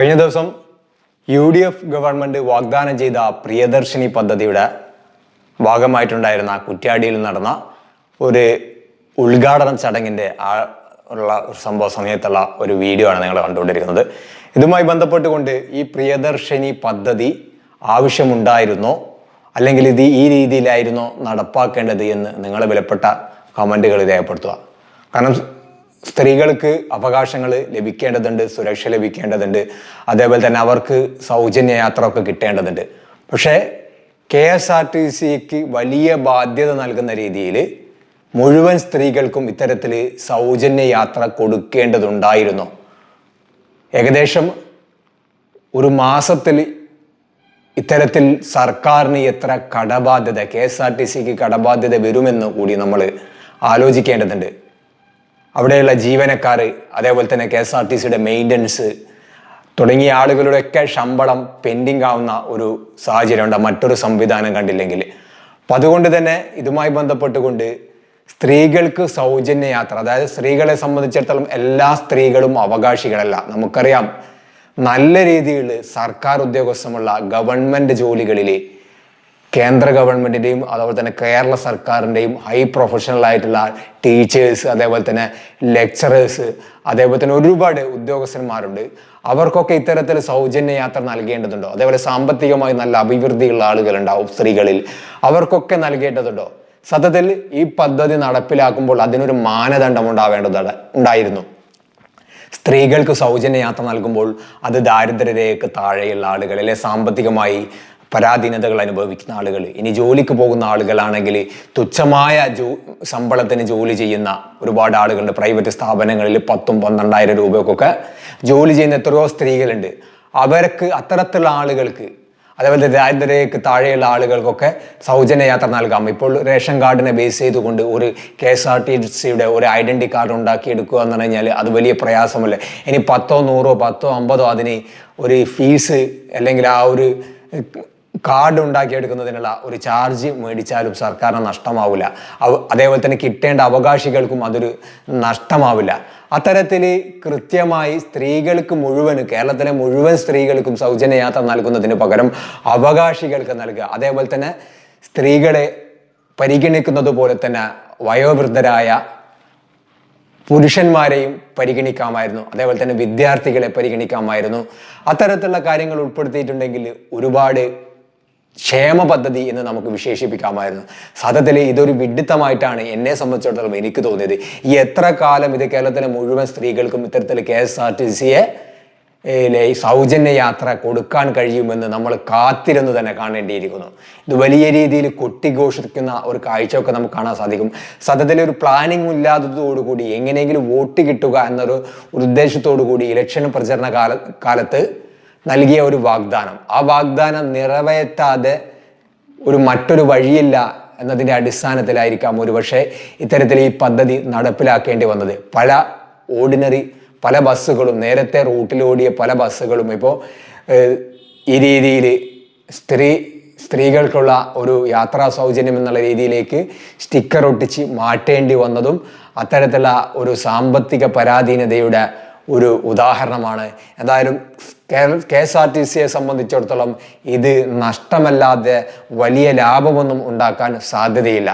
കഴിഞ്ഞ ദിവസം UDF government വാഗ്ദാനം ചെയ്ത പ്രിയദർശിനി പദ്ധതിയുടെ ഭാഗമായിട്ടുണ്ടായിരുന്ന കുറ്റ്യാടിയിൽ നടന്ന ഒരു ഉദ്ഘാടന ചടങ്ങിന്റെ ഉള്ള ഒരു സംഭവ സമയത്തുള്ള ഒരു വീഡിയോ ആണ് നിങ്ങൾ കണ്ടുകൊണ്ടിരിക്കുന്നത്. ഇതുമായി ബന്ധപ്പെട്ടുകൊണ്ട് ഈ പ്രിയദർശിനി പദ്ധതി ആവശ്യമുണ്ടായിരുന്നോ അല്ലെങ്കിൽ ഇത് ഈ രീതിയിലായിരുന്നോ നടപ്പാക്കേണ്ടത് എന്ന് നിങ്ങളെ വിലപ്പെട്ട കമന്റുകൾ രേഖപ്പെടുത്തുക. കാരണം സ്ത്രീകൾക്ക് അവകാശങ്ങൾ ലഭിക്കേണ്ടതുണ്ട്, സുരക്ഷ ലഭിക്കേണ്ടതുണ്ട്, അതേപോലെ തന്നെ അവർക്ക് സൗജന്യ യാത്ര ഒക്കെ കിട്ടേണ്ടതുണ്ട്. പക്ഷേ KSRTCക്ക് വലിയ ബാധ്യത നൽകുന്ന രീതിയിൽ മുഴുവൻ സ്ത്രീകൾക്കും ഇത്തരത്തിൽ സൗജന്യ യാത്ര കൊടുക്കേണ്ടതുണ്ടായിരുന്നു. ഏകദേശം ഒരു മാസത്തിൽ ഇത്തരത്തിൽ സർക്കാരിന് എത്ര കടബാധ്യത, KSRTCക്ക് കടബാധ്യത വരുമെന്ന് കൂടി നമ്മൾ ആലോചിക്കേണ്ടതുണ്ട്. അവിടെയുള്ള ജീവനക്കാർ, അതേപോലെ തന്നെ KSRTCയുടെ മെയിൻ്റനൻസ് തുടങ്ങിയ ആളുകളുടെയൊക്കെ ശമ്പളം പെൻഡിങ് ആവുന്ന ഒരു സാഹചര്യമുണ്ട് മറ്റൊരു സംവിധാനം കണ്ടില്ലെങ്കിൽ. അപ്പം അതുകൊണ്ട് തന്നെ ഇതുമായി ബന്ധപ്പെട്ടുകൊണ്ട് സ്ത്രീകൾക്ക് സൗജന്യ യാത്ര, അതായത് സ്ത്രീകളെ സംബന്ധിച്ചിടത്തോളം എല്ലാ സ്ത്രീകളും അവകാശികളല്ല. നമുക്കറിയാം, നല്ല രീതിയിൽ സർക്കാർ ഉദ്യോഗസ്ഥമുള്ള ഗവൺമെൻറ് ജോലികളിൽ കേന്ദ്ര ഗവൺമെൻറ്റിൻ്റെയും അതുപോലെ തന്നെ കേരള സർക്കാരിൻ്റെയും ഹൈ പ്രൊഫഷണൽ ആയിട്ടുള്ള ടീച്ചേഴ്സ്, അതേപോലെ തന്നെ ലെക്ചറേഴ്സ്, അതേപോലെ തന്നെ ഒരുപാട് ഉദ്യോഗസ്ഥന്മാരുണ്ട്. അവർക്കൊക്കെ ഇത്തരത്തിൽ സൗജന്യ യാത്ര നൽകേണ്ടതുണ്ടോ? അതേപോലെ സാമ്പത്തികമായി നല്ല അഭിവൃദ്ധിയുള്ള ആളുകളുണ്ടാവും സ്ത്രീകളിൽ, അവർക്കൊക്കെ നൽകേണ്ടതുണ്ടോ? സത്യത്തിൽ ഈ പദ്ധതി നടപ്പിലാക്കുമ്പോൾ അതിനൊരു മാനദണ്ഡം ഉണ്ടായിരുന്നു. സ്ത്രീകൾക്ക് സൗജന്യ യാത്ര നൽകുമ്പോൾ അത് ദാരിദ്ര്യരേഖയ്ക്ക് താഴെയുള്ള ആളുകൾ, അല്ലെ സാമ്പത്തികമായി പരാധീനതകൾ അനുഭവിക്കുന്ന ആളുകൾ, ഇനി ജോലിക്ക് പോകുന്ന ആളുകളാണെങ്കിൽ തുച്ഛമായ ശമ്പളത്തിന് ജോലി ചെയ്യുന്ന ഒരുപാട് ആളുകളുണ്ട്. പ്രൈവറ്റ് സ്ഥാപനങ്ങളിൽ 10,000-12,000 രൂപയ്ക്കൊക്കെ ജോലി ചെയ്യുന്ന എത്രയോ സ്ത്രീകളുണ്ട്. അവർക്ക്, അത്തരത്തിലുള്ള ആളുകൾക്ക്, അതേപോലെ ദാരിദ്ര്യരേഖയ്ക്ക് താഴെയുള്ള ആളുകൾക്കൊക്കെ സൗജന്യ യാത്ര നൽകാം. ഇപ്പോൾ റേഷൻ കാർഡിനെ ബേസ് ചെയ്തുകൊണ്ട് ഒരു KSRTCയുടെ ഒരു ഐഡന്റിറ്റി കാർഡ് ഉണ്ടാക്കിയെടുക്കുക എന്ന് പറഞ്ഞു കഴിഞ്ഞാൽ അത് വലിയ പ്രയാസമല്ലേ. ഇനി 10, 100, 10, 50 അതിന് ഒരു ഫീസ് അല്ലെങ്കിൽ ആ ഒരു കാർഡ് ഉണ്ടാക്കിയെടുക്കുന്നതിനുള്ള ഒരു ചാർജ് മേടിച്ചാലും സർക്കാരിന് നഷ്ടമാവില്ല. അതേപോലെ തന്നെ കിട്ടേണ്ട അവകാശികൾക്കും അതൊരു നഷ്ടമാവില്ല. അത്തരത്തിൽ കൃത്യമായി സ്ത്രീകൾക്ക് മുഴുവൻ, കേരളത്തിലെ മുഴുവൻ സ്ത്രീകൾക്കും സൗജന്യ യാത്ര നൽകുന്നതിന് പകരം അവകാശികൾക്ക് നൽകുക. അതേപോലെ തന്നെ സ്ത്രീകളെ പരിഗണിക്കുന്നത് പോലെ തന്നെ വയോവൃദ്ധരായ പുരുഷന്മാരെയും പരിഗണിക്കാമായിരുന്നു, അതേപോലെ തന്നെ വിദ്യാർത്ഥികളെ പരിഗണിക്കാമായിരുന്നു. അത്തരത്തിലുള്ള കാര്യങ്ങൾ ഉൾപ്പെടുത്തിയിട്ടുണ്ടെങ്കിൽ ഒരുപാട് ക്ഷേമ പദ്ധതി എന്ന് നമുക്ക് വിശേഷിപ്പിക്കാമായിരുന്നു. സത്യത്തിൽ ഇതൊരു വിഡ്ഢിത്തമായിട്ടാണ് എന്നെ സംബന്ധിച്ചിടത്തോളം എനിക്ക് തോന്നിയത്. ഈ എത്ര കാലം ഇത് കേരളത്തിലെ മുഴുവൻ സ്ത്രീകൾക്കും ഇത്തരത്തിൽ KSRTCയെ സൗജന്യ യാത്ര കൊടുക്കാൻ കഴിയുമെന്ന് നമ്മൾ കാത്തിരുന്ന് തന്നെ കാണേണ്ടിയിരിക്കുന്നു. ഇത് വലിയ രീതിയിൽ കൊട്ടിഘോഷിക്കുന്ന ഒരു കാഴ്ചയൊക്കെ നമുക്ക് കാണാൻ സാധിക്കും. സത്യത്തിൽ ഒരു പ്ലാനിങ് ഇല്ലാത്തതോടുകൂടി എങ്ങനെയെങ്കിലും വോട്ട് കിട്ടുക എന്നൊരു ഉദ്ദേശത്തോടു കൂടി ഇലക്ഷൻ പ്രചരണ കാലത്ത് നൽകിയ ഒരു വാഗ്ദാനം, ആ വാഗ്ദാനം നിറവേറ്റാതെ മറ്റൊരു വഴിയില്ല എന്നതിൻ്റെ അടിസ്ഥാനത്തിലായിരിക്കാം ഒരുപക്ഷെ ഇത്തരത്തിൽ ഈ പദ്ധതി നടപ്പിലാക്കേണ്ടി വന്നത്. പല ബസ്സുകളും, നേരത്തെ റൂട്ടിലോടിയ പല ബസ്സുകളും ഇപ്പോൾ ഈ രീതിയിൽ സ്ത്രീകൾക്കുള്ള ഒരു യാത്രാ സൗജന്യം എന്നുള്ള രീതിയിലേക്ക് സ്റ്റിക്കർ ഒട്ടിച്ച് മാറ്റേണ്ടി വന്നതും അത്തരത്തിലുള്ള ഒരു സാമ്പത്തിക പരാധീനതയുടെ ഒരു ഉദാഹരണമാണ്. എന്തായാലും KSRTCയെ സംബന്ധിച്ചിടത്തോളം ഇത് നഷ്ടമല്ലാതെ വലിയ ലാഭമൊന്നും ഉണ്ടാക്കാൻ സാധ്യതയില്ല.